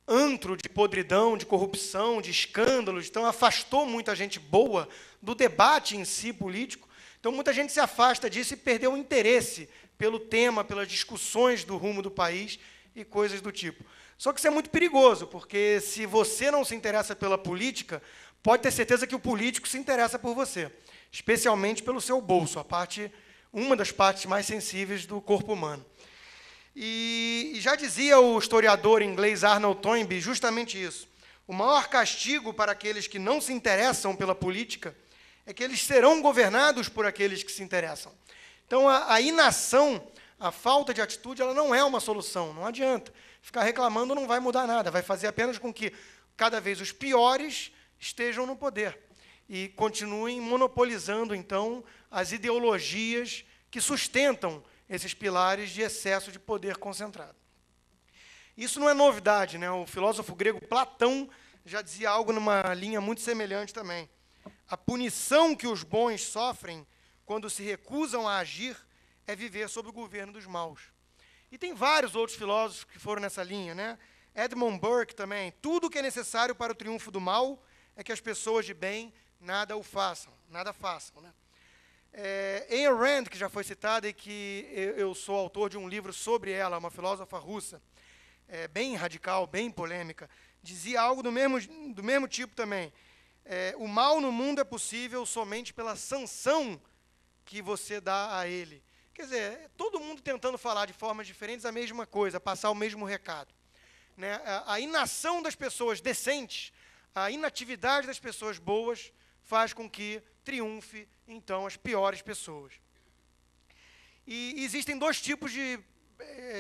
antro de podridão, de corrupção, de escândalos, então afastou muita gente boa do debate em si político. Então, muita gente se afasta disso e perdeu o interesse pelo tema, pelas discussões do rumo do país e coisas do tipo. Só que isso é muito perigoso, porque se você não se interessa pela política, pode ter certeza que o político se interessa por você, especialmente pelo seu bolso, uma das partes mais sensíveis do corpo humano. E já dizia o historiador inglês Arnold Toynbee justamente isso. O maior castigo para aqueles que não se interessam pela política é que eles serão governados por aqueles que se interessam. Então, a inação, a falta de atitude, ela não é uma solução, não adianta. Ficar reclamando não vai mudar nada, vai fazer apenas com que cada vez os piores estejam no poder e continuem monopolizando, então, as ideologias que sustentam esses pilares de excesso de poder concentrado. Isso não é novidade, né? O filósofo grego Platão já dizia algo numa linha muito semelhante também. A punição que os bons sofrem quando se recusam a agir é viver sob o governo dos maus. E tem vários outros filósofos que foram nessa linha, né? Edmund Burke também. Tudo que é necessário para o triunfo do mal é que as pessoas de bem nada façam. Né? Ayn Rand, que já foi citada e que eu sou autor de um livro sobre ela, uma filósofa russa, bem radical, bem polêmica, dizia algo do mesmo tipo também. O mal no mundo é possível somente pela sanção que você dá a ele. Quer dizer, todo mundo tentando falar de formas diferentes a mesma coisa, passar o mesmo recado. Né? A inação das pessoas decentes, a inatividade das pessoas boas, faz com que triunfe, então, as piores pessoas. E existem dois tipos de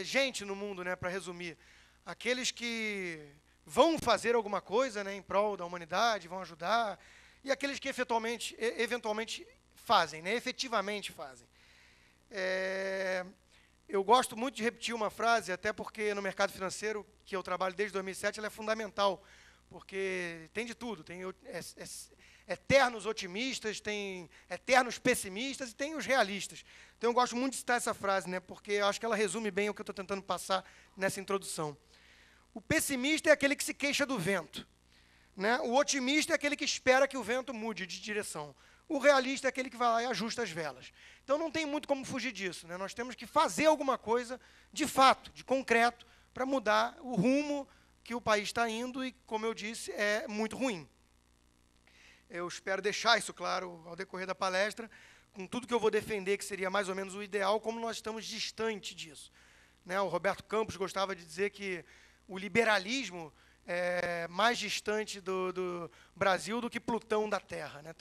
gente no mundo, né, para resumir. Aqueles que vão fazer alguma coisa, né, em prol da humanidade, vão ajudar, e aqueles que eventualmente fazem, né, efetivamente fazem. Eu gosto muito de repetir uma frase, até porque no mercado financeiro, que eu trabalho desde 2007, ela é fundamental, porque tem de tudo, tem eternos otimistas, tem eternos pessimistas e tem os realistas. Então, eu gosto muito de citar essa frase, né, porque eu acho que ela resume bem o que eu estou tentando passar nessa introdução. O pessimista é aquele que se queixa do vento, né? O otimista é aquele que espera que o vento mude de direção. O realista é aquele que vai lá e ajusta as velas. Então, não tem muito como fugir disso, né? Nós temos que fazer alguma coisa de fato, de concreto, para mudar o rumo que o país está indo e, como eu disse, é muito ruim. Eu espero deixar isso claro ao decorrer da palestra, com tudo que eu vou defender, que seria mais ou menos o ideal, como nós estamos distante disso. Né? O Roberto Campos gostava de dizer que o liberalismo é mais distante do Brasil do que Plutão da Terra. Né?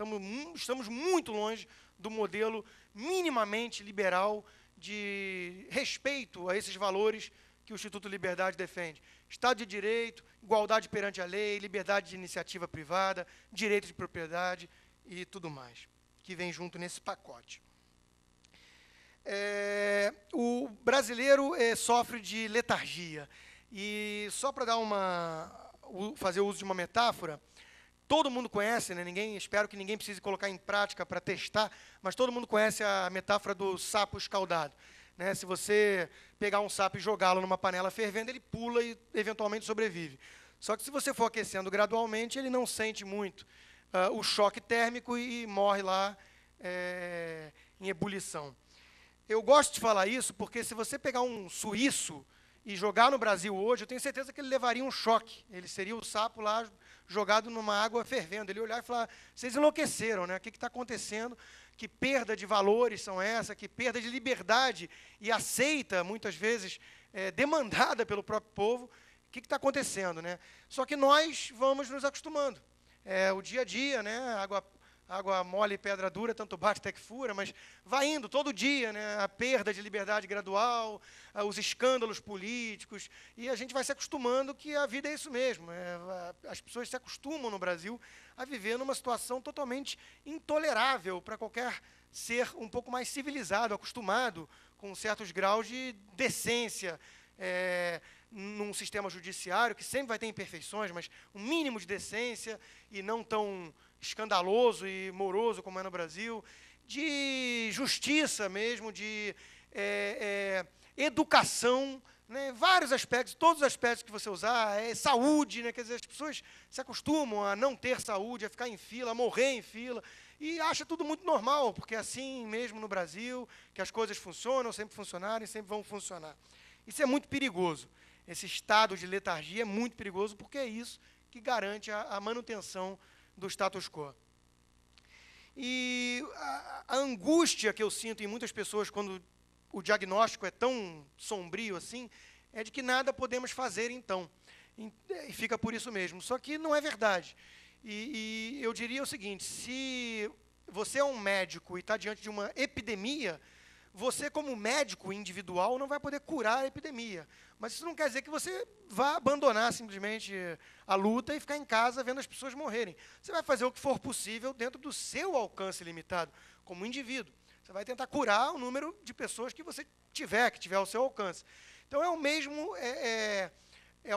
Estamos muito longe do modelo minimamente liberal de respeito a esses valores que o Instituto Liberdade defende. Estado de Direito, igualdade perante a lei, liberdade de iniciativa privada, direito de propriedade e tudo mais, que vem junto nesse pacote. O brasileiro sofre de letargia. E só para fazer uso de uma metáfora, todo mundo conhece, né? Espero que ninguém precise colocar em prática para testar, mas todo mundo conhece a metáfora do sapo escaldado. Né? Se você pegar um sapo e jogá-lo numa panela fervendo, ele pula e eventualmente sobrevive. Só que se você for aquecendo gradualmente, ele não sente muito o choque térmico e morre lá em ebulição. Eu gosto de falar isso porque se você pegar um suíço e jogar no Brasil hoje, eu tenho certeza que ele levaria um choque. Ele seria o sapo lá jogado numa água fervendo. Ele ia olhar e falar, vocês enlouqueceram, né? O que está acontecendo? Que perda de valores são essa? Que perda de liberdade e aceita, muitas vezes, demandada pelo próprio povo. O que está acontecendo, né? Só que nós vamos nos acostumando. O dia a dia, né? Água mole e pedra dura, tanto bate até que fura, mas vai indo todo dia, né? A perda de liberdade gradual, os escândalos políticos, e a gente vai se acostumando que a vida é isso mesmo. As pessoas se acostumam no Brasil a viver numa situação totalmente intolerável para qualquer ser um pouco mais civilizado, acostumado com certos graus de decência, num sistema judiciário que sempre vai ter imperfeições, mas um mínimo de decência e não tão escandaloso e moroso como é no Brasil, de justiça mesmo, de educação né, vários aspectos, todos os aspectos que você usar, saúde, né, quer dizer, as pessoas se acostumam a não ter saúde, a ficar em fila, a morrer em fila, e acha tudo muito normal, porque é assim mesmo no Brasil, que as coisas funcionam, sempre funcionaram e sempre vão funcionar. Isso é muito perigoso. Esse estado de letargia é muito perigoso, porque é isso que garante a manutenção do status quo. E a angústia que eu sinto em muitas pessoas quando o diagnóstico é tão sombrio assim, é de que nada podemos fazer então. E fica por isso mesmo. Só que não é verdade. E eu diria o seguinte, se você é um médico e está diante de uma epidemia, você, como médico individual, não vai poder curar a epidemia. Mas isso não quer dizer que você vá abandonar simplesmente a luta e ficar em casa vendo as pessoas morrerem. Você vai fazer o que for possível dentro do seu alcance limitado, como indivíduo. Você vai tentar curar o número de pessoas que você tiver, que tiver ao seu alcance. Então, é o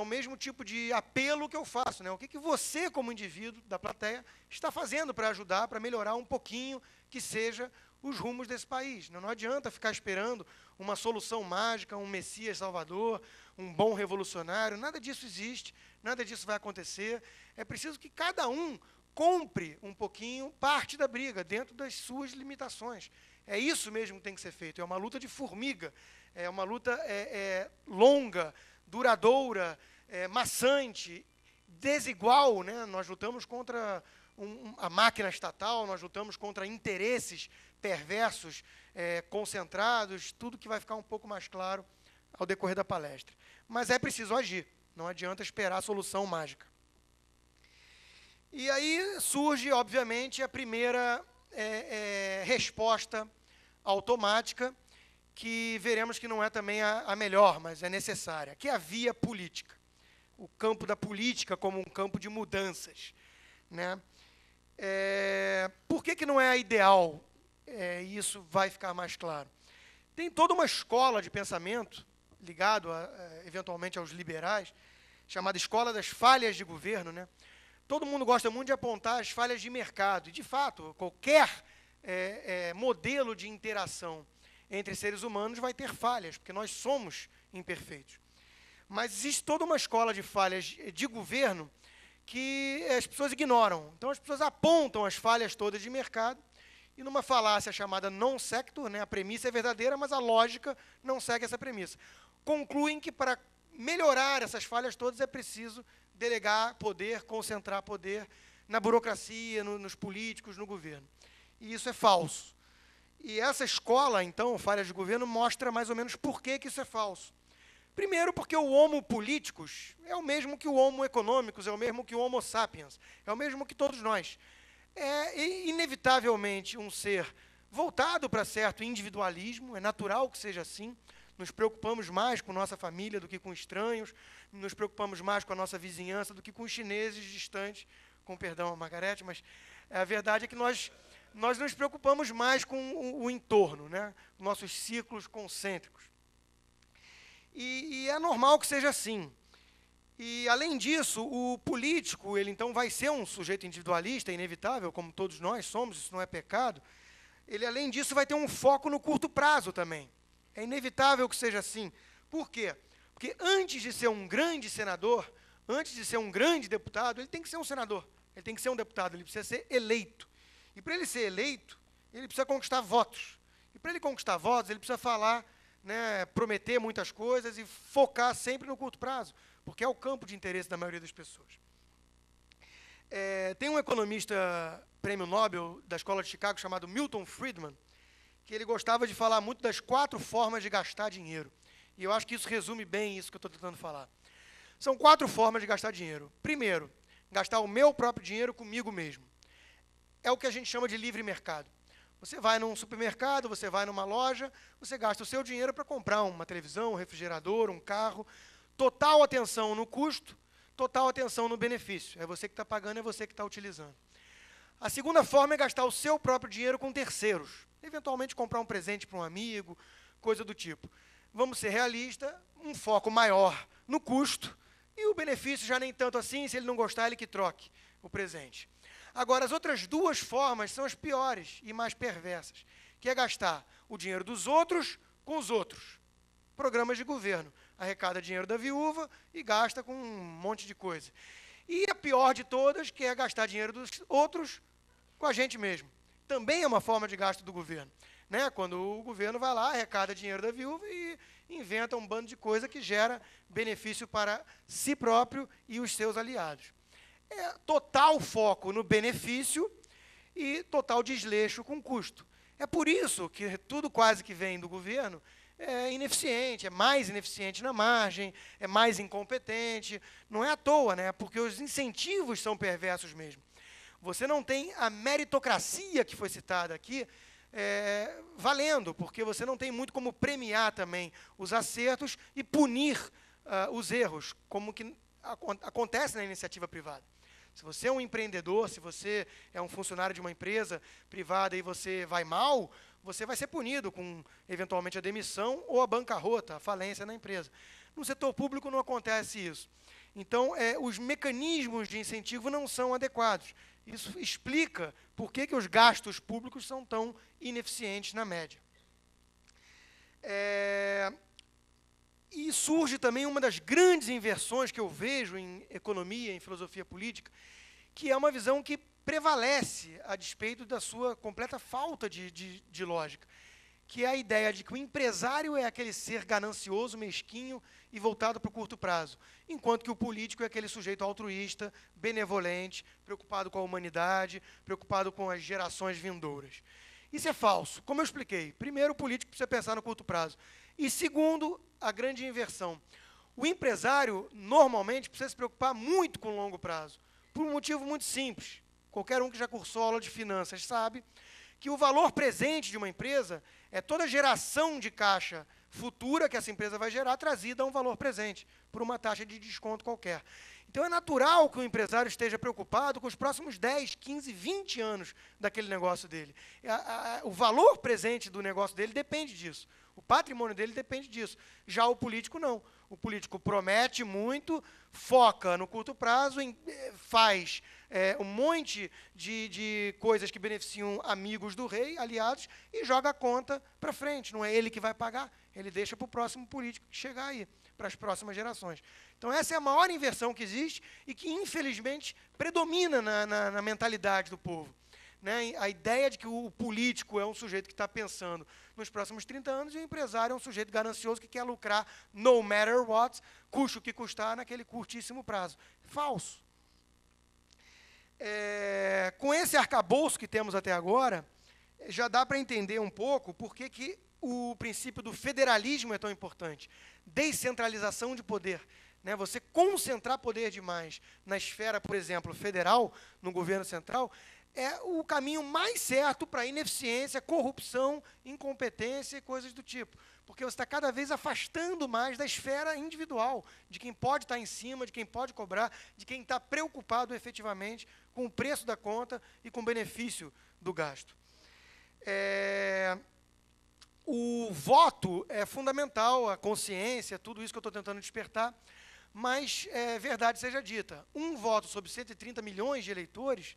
mesmo tipo de apelo que eu faço, né? O que você, como indivíduo da plateia, está fazendo para ajudar, para melhorar um pouquinho, que seja os rumos desse país. Não adianta ficar esperando uma solução mágica, um Messias Salvador, um bom revolucionário. Nada disso existe, nada disso vai acontecer. É preciso que cada um compre um pouquinho parte da briga, dentro das suas limitações. É isso mesmo que tem que ser feito. É uma luta de formiga, é uma luta longa, duradoura, maçante, desigual, né? Nós lutamos contra a máquina estatal, nós lutamos contra interesses perversos, concentrados, tudo que vai ficar um pouco mais claro ao decorrer da palestra. Mas é preciso agir, não adianta esperar a solução mágica. E aí surge, obviamente, a primeira resposta automática, que veremos que não é também a melhor, mas é necessária, que é a via política. O campo da política como um campo de mudanças, né? Por que não é a ideal? Isso vai ficar mais claro. Tem toda uma escola de pensamento, ligado eventualmente aos liberais, chamada Escola das Falhas de Governo, né? Todo mundo gosta muito de apontar as falhas de mercado, e, de fato, qualquer modelo de interação entre seres humanos vai ter falhas, porque nós somos imperfeitos. Mas existe toda uma escola de falhas de governo que as pessoas ignoram. Então, as pessoas apontam as falhas todas de mercado, e numa falácia chamada non sequitur, né, a premissa é verdadeira, mas a lógica não segue essa premissa. Concluem que, para melhorar essas falhas todas, é preciso delegar poder, concentrar poder na burocracia, nos políticos, no governo. E isso é falso. E essa escola, então, Falhas de Governo, mostra mais ou menos por que isso é falso. Primeiro, porque o homo politicus é o mesmo que o homo economicus, é o mesmo que o homo sapiens, é o mesmo que todos nós. É inevitavelmente um ser voltado para certo individualismo, é natural que seja assim. Nos preocupamos mais com nossa família do que com estranhos, nos preocupamos mais com a nossa vizinhança do que com os chineses distantes, com perdão, Margarete, mas a verdade é que nós nos preocupamos mais com o entorno, né? Nossos ciclos concêntricos. E é normal que seja assim. E, além disso, o político, ele então vai ser um sujeito individualista, é inevitável, como todos nós somos, isso não é pecado. Ele, além disso, vai ter um foco no curto prazo também. É inevitável que seja assim. Por quê? Porque antes de ser um grande senador, antes de ser um grande deputado, ele tem que ser um senador, ele tem que ser um deputado, ele precisa ser eleito. E, para ele ser eleito, ele precisa conquistar votos. E, para ele conquistar votos, ele precisa falar, né, prometer muitas coisas e focar sempre no curto prazo, porque é o campo de interesse da maioria das pessoas. Tem um economista prêmio Nobel da Escola de Chicago chamado Milton Friedman, que ele gostava de falar muito das 4 formas de gastar dinheiro. E eu acho que isso resume bem isso que eu estou tentando falar. São 4 formas de gastar dinheiro. Primeiro, gastar o meu próprio dinheiro comigo mesmo. É o que a gente chama de livre mercado. Você vai num supermercado, você vai numa loja, você gasta o seu dinheiro para comprar uma televisão, um refrigerador, um carro. Total atenção no custo, total atenção no benefício. É você que está pagando, é você que está utilizando. A segunda forma é gastar o seu próprio dinheiro com terceiros. Eventualmente comprar um presente para um amigo, coisa do tipo. Vamos ser realistas, um foco maior no custo, e o benefício já nem tanto assim, se ele não gostar, ele que troque o presente. Agora, as outras 2 formas são as piores e mais perversas, que é gastar o dinheiro dos outros com os outros. Programas de governo. arrecada dinheiro da viúva e gasta com um monte de coisa. E a pior de todas, que é gastar dinheiro dos outros com a gente mesmo. Também é uma forma de gasto do governo. Né? Quando o governo vai lá, arrecada dinheiro da viúva e inventa um bando de coisa que gera benefício para si próprio e os seus aliados. É total foco no benefício e total desleixo com custo. É por isso que tudo quase que vem do governo é ineficiente, é mais ineficiente na margem, é mais incompetente. Não é à toa, né? Porque os incentivos são perversos mesmo. Você não tem a meritocracia que foi citada aqui valendo, porque você não tem muito como premiar também os acertos e punir os erros, como que acontece na iniciativa privada. Se você é um empreendedor, se você é um funcionário de uma empresa privada e você vai mal, você vai ser punido com, eventualmente, a demissão ou a bancarrota, a falência na empresa. No setor público não acontece isso. Então, os mecanismos de incentivo não são adequados. Isso explica por que os gastos públicos são tão ineficientes na média. E surge também uma das grandes inversões que eu vejo em economia, em filosofia política, que é uma visão que prevalece a despeito da sua completa falta de lógica, que é a ideia de que o empresário é aquele ser ganancioso, mesquinho e voltado para o curto prazo, enquanto que o político é aquele sujeito altruísta, benevolente, preocupado com a humanidade, preocupado com as gerações vindouras. Isso é falso. Como eu expliquei, primeiro, o político precisa pensar no curto prazo. E segundo, a grande inversão. O empresário, normalmente, precisa se preocupar muito com o longo prazo, por um motivo muito simples. Qualquer um que já cursou aula de finanças sabe que o valor presente de uma empresa é toda a geração de caixa futura que essa empresa vai gerar, trazida a um valor presente, por uma taxa de desconto qualquer. Então, é natural que o empresário esteja preocupado com os próximos 10, 15, 20 anos daquele negócio dele. O valor presente do negócio dele depende disso. O patrimônio dele depende disso. Já o político, não. O político promete muito, foca no curto prazo, faz um monte de coisas que beneficiam amigos do rei, aliados, e joga a conta para frente. Não é ele que vai pagar, ele deixa para o próximo político que chegar aí, para as próximas gerações. Então, essa é a maior inversão que existe e que, infelizmente, predomina na mentalidade do povo. Né? A ideia de que o político é um sujeito que está pensando nos próximos 30 anos e o empresário é um sujeito ganancioso que quer lucrar no matter what, custe o que custar naquele curtíssimo prazo. Falso. Com esse arcabouço que temos até agora, já dá para entender um pouco por que o princípio do federalismo é tão importante. Descentralização de poder. Né? Você concentrar poder demais na esfera, por exemplo, federal, no governo central, é o caminho mais certo para ineficiência, corrupção, incompetência e coisas do tipo. Porque você está cada vez afastando mais da esfera individual, de quem pode estar em cima, de quem pode cobrar, de quem está preocupado efetivamente com o preço da conta e com o benefício do gasto. O voto é fundamental, a consciência, tudo isso que eu estou tentando despertar, mas, verdade seja dita, um voto sobre 130 milhões de eleitores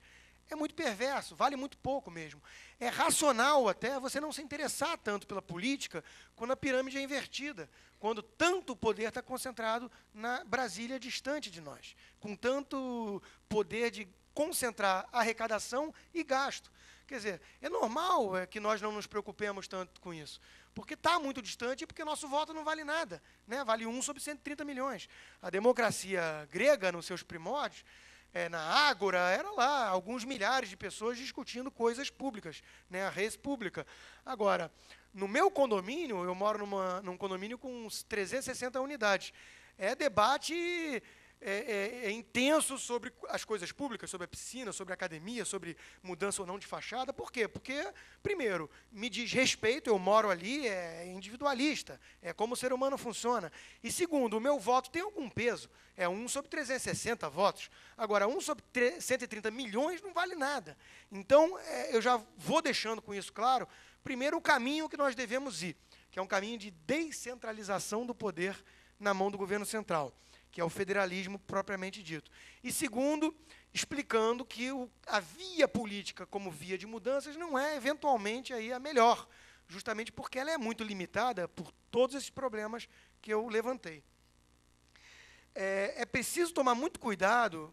é muito perverso, vale muito pouco mesmo. É racional até você não se interessar tanto pela política quando a pirâmide é invertida, quando tanto poder está concentrado na Brasília distante de nós, com tanto poder de concentrar arrecadação e gasto. Quer dizer, é normal que nós não nos preocupemos tanto com isso, porque está muito distante e porque nosso voto não vale nada, né? Vale 1 sobre 130 milhões. A democracia grega, nos seus primórdios, na Ágora, era lá, alguns milhares de pessoas discutindo coisas públicas, né, a res pública. Agora, no meu condomínio, eu moro num condomínio com 360 unidades, debate intenso sobre as coisas públicas, sobre a piscina, sobre a academia, sobre mudança ou não de fachada. Por quê? Porque, primeiro, me diz respeito, eu moro ali, é individualista, é como o ser humano funciona. E segundo, o meu voto tem algum peso, é 1 sobre 360 votos. Agora, 1 sobre 130 milhões não vale nada. Então, eu já vou deixando com isso claro, primeiro, o caminho que nós devemos ir, que é um caminho de descentralização do poder na mão do governo central, que é o federalismo propriamente dito. E segundo, explicando que a via política como via de mudanças não é, eventualmente, aí a melhor, justamente porque ela é muito limitada por todos esses problemas que eu levantei. é preciso tomar muito cuidado